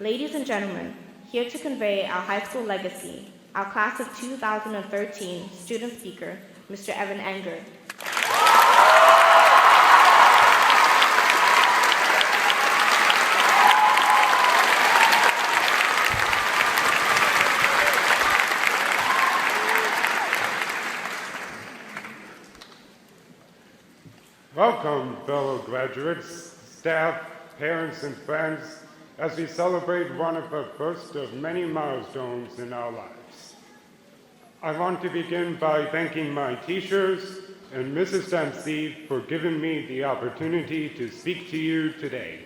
Ladies and gentlemen, here to convey our high school legacy, our class of 2013 student speaker, Mr. Evan Angert. Welcome, fellow graduates, staff, parents, and friends, as we celebrate one of the first of many milestones in our lives. I want to begin by thanking my teachers and Mrs. Dempsey for giving me the opportunity to speak to you today.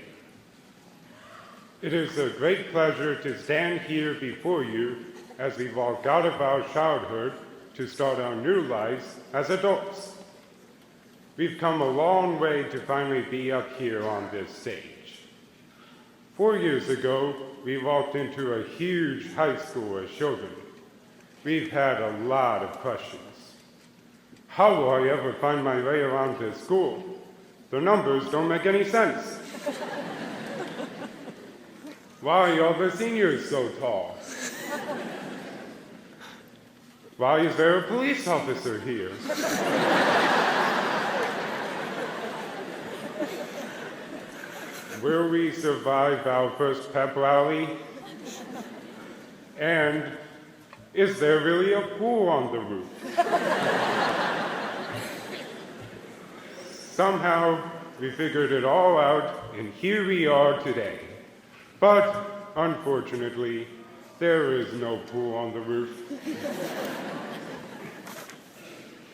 It is a great pleasure to stand here before you as we walk out of our childhood to start our new lives as adults. We've come a long way to finally be up here on this stage. 4 years ago, we walked into a huge high school as children. We've had a lot of questions. How will I ever find my way around this school? The numbers don't make any sense. Why are the seniors so tall? Why is there a police officer here? Will we survive our first pep rally? And is there really a pool on the roof? Somehow we figured it all out, and here we are today. But unfortunately, there is no pool on the roof.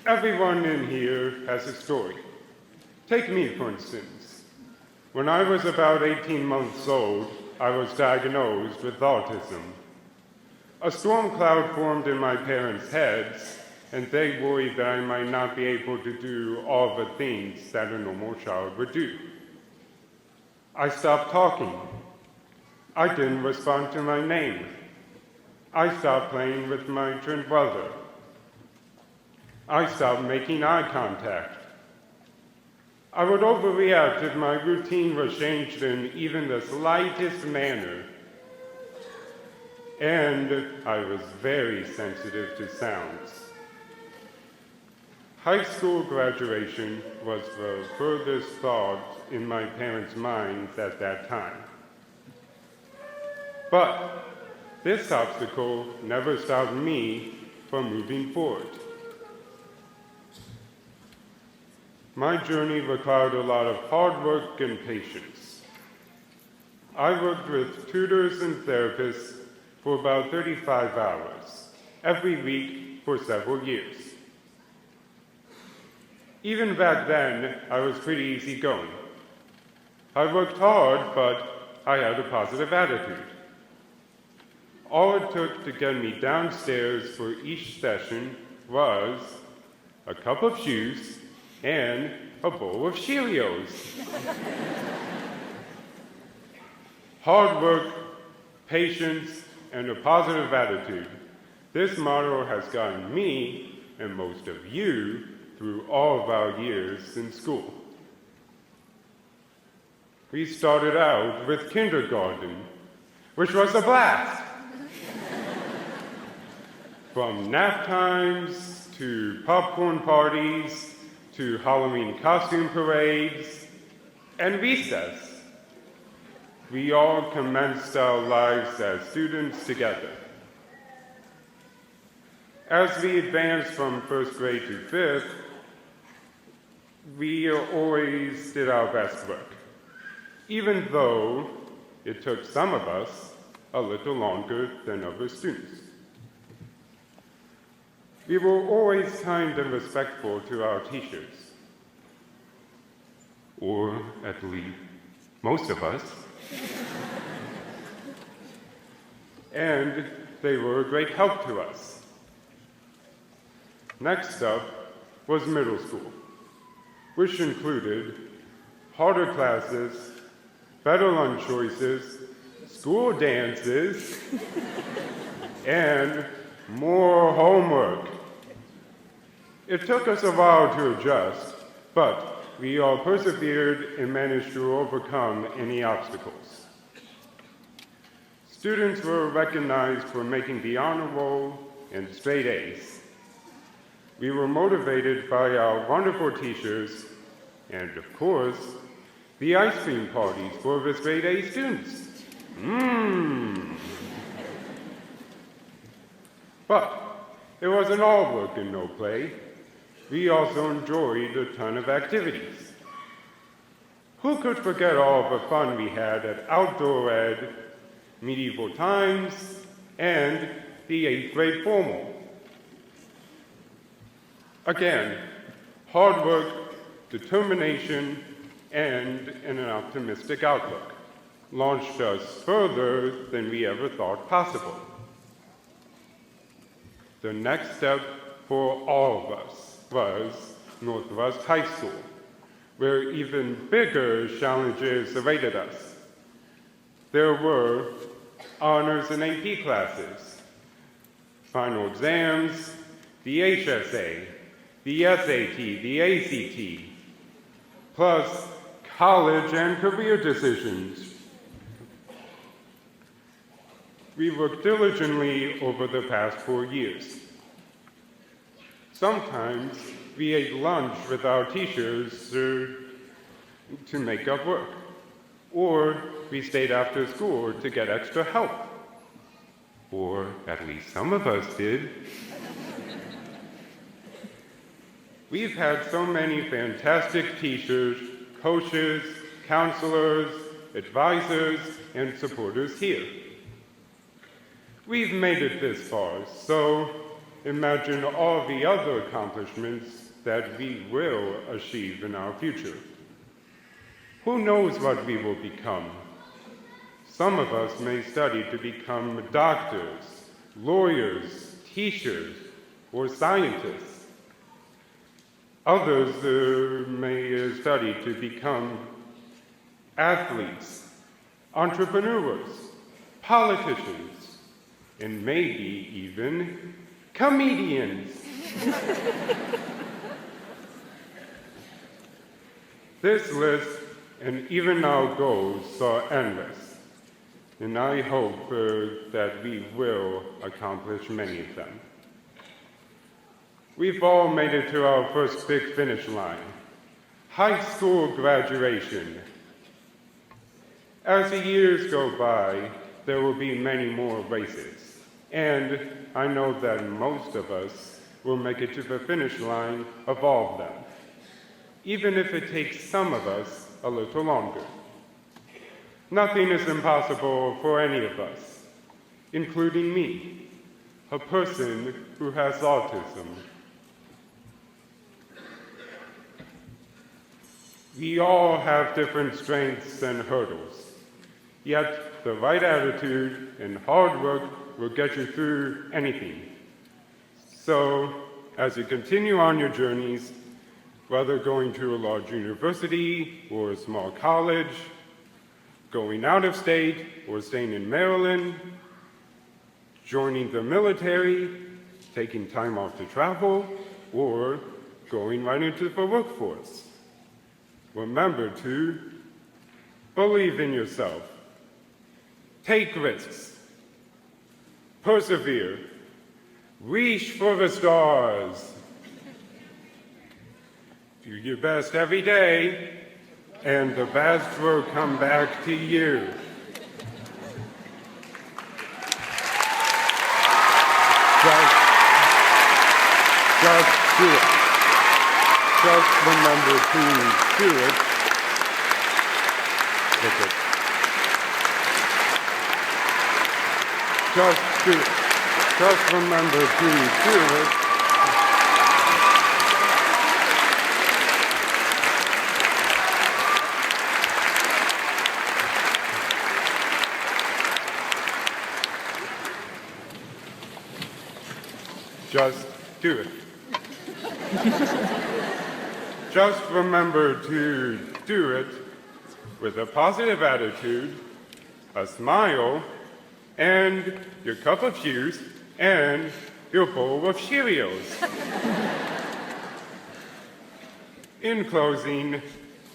Everyone in here has a story. Take me, for instance. When I was about 18 months old, I was diagnosed with autism. A storm cloud formed in my parents' heads, and they worried that I might not be able to do all the things that a normal child would do. I stopped talking. I didn't respond to my name. I stopped playing with my twin brother. I stopped making eye contact. I would overreact if my routine was changed in even the slightest manner. And I was very sensitive to sounds. High school graduation was the furthest thought in my parents' minds at that time. But this obstacle never stopped me from moving forward. My journey required a lot of hard work and patience. I worked with tutors and therapists for about 35 hours, every week for several years. Even back then, I was pretty easygoing. I worked hard, but I had a positive attitude. All it took to get me downstairs for each session was a cup of shoes and a bowl of Cheerios. Hard work, patience, and a positive attitude. This motto has gotten me and most of you through all of our years in school. We started out with kindergarten, which was a blast. From nap times to popcorn parties, to Halloween costume parades, and recess. We all commenced our lives as students together. As we advanced from first grade to fifth, we always did our best work, even though it took some of us a little longer than other students. We were always kind and respectful to our teachers, or at least most of us. And they were a great help to us. Next up was middle school, which included harder classes, better lunch choices, school dances, and more homework. It took us a while to adjust, but we all persevered and managed to overcome any obstacles. Students were recognized for making the honor roll and straight A's. We were motivated by our wonderful teachers and, of course, the ice cream parties for the straight A students. But it wasn't all work and no play. We also enjoyed a ton of activities. Who could forget all the fun we had at outdoor ed, medieval times, and the 8th grade formal? Again, hard work, determination, and an optimistic outlook launched us further than we ever thought possible. The next step for all of us was Northwest High School, where even bigger challenges awaited us. There were honors and AP classes, final exams, the HSA, the SAT, the ACT, plus college and career decisions. We worked diligently over the past 4 years. Sometimes we ate lunch with our teachers to make up work, or we stayed after school to get extra help, or at least some of us did. We've had so many fantastic teachers, coaches, counselors, advisors, and supporters here. We've made it this far, so imagine all the other accomplishments that we will achieve in our future. Who knows what we will become? Some of us may study to become doctors, lawyers, teachers, or scientists. Others may study to become athletes, entrepreneurs, politicians, and maybe even comedians. This list and even our goals are endless, and I hope that we will accomplish many of them. We've all made it to our first big finish line, high school graduation. As the years go by, there will be many more races, and I know that most of us will make it to the finish line of all of them, even if it takes some of us a little longer. Nothing is impossible for any of us, including me, a person who has autism. We all have different strengths and hurdles, yet the right attitude and hard work will get you through anything. So, as you continue on your journeys, whether going to a large university or a small college, going out of state or staying in Maryland, joining the military, taking time off to travel, or going right into the workforce, remember to believe in yourself, take risks, persevere, reach for the stars, do your best every day, and the best will come back to you. Just do it. Just remember to do it. Look it. Just do it. Just remember to do it. Just do it. Just remember to do it with a positive attitude, a smile, and your cup of juice, and your bowl of Cheerios. In closing,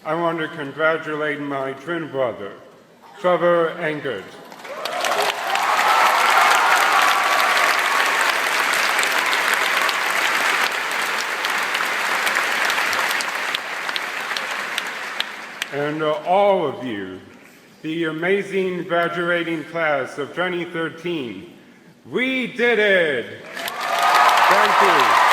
I want to congratulate my twin brother, Trevor Angert. and all of you, the amazing graduating class of 2013. We did it! Thank you.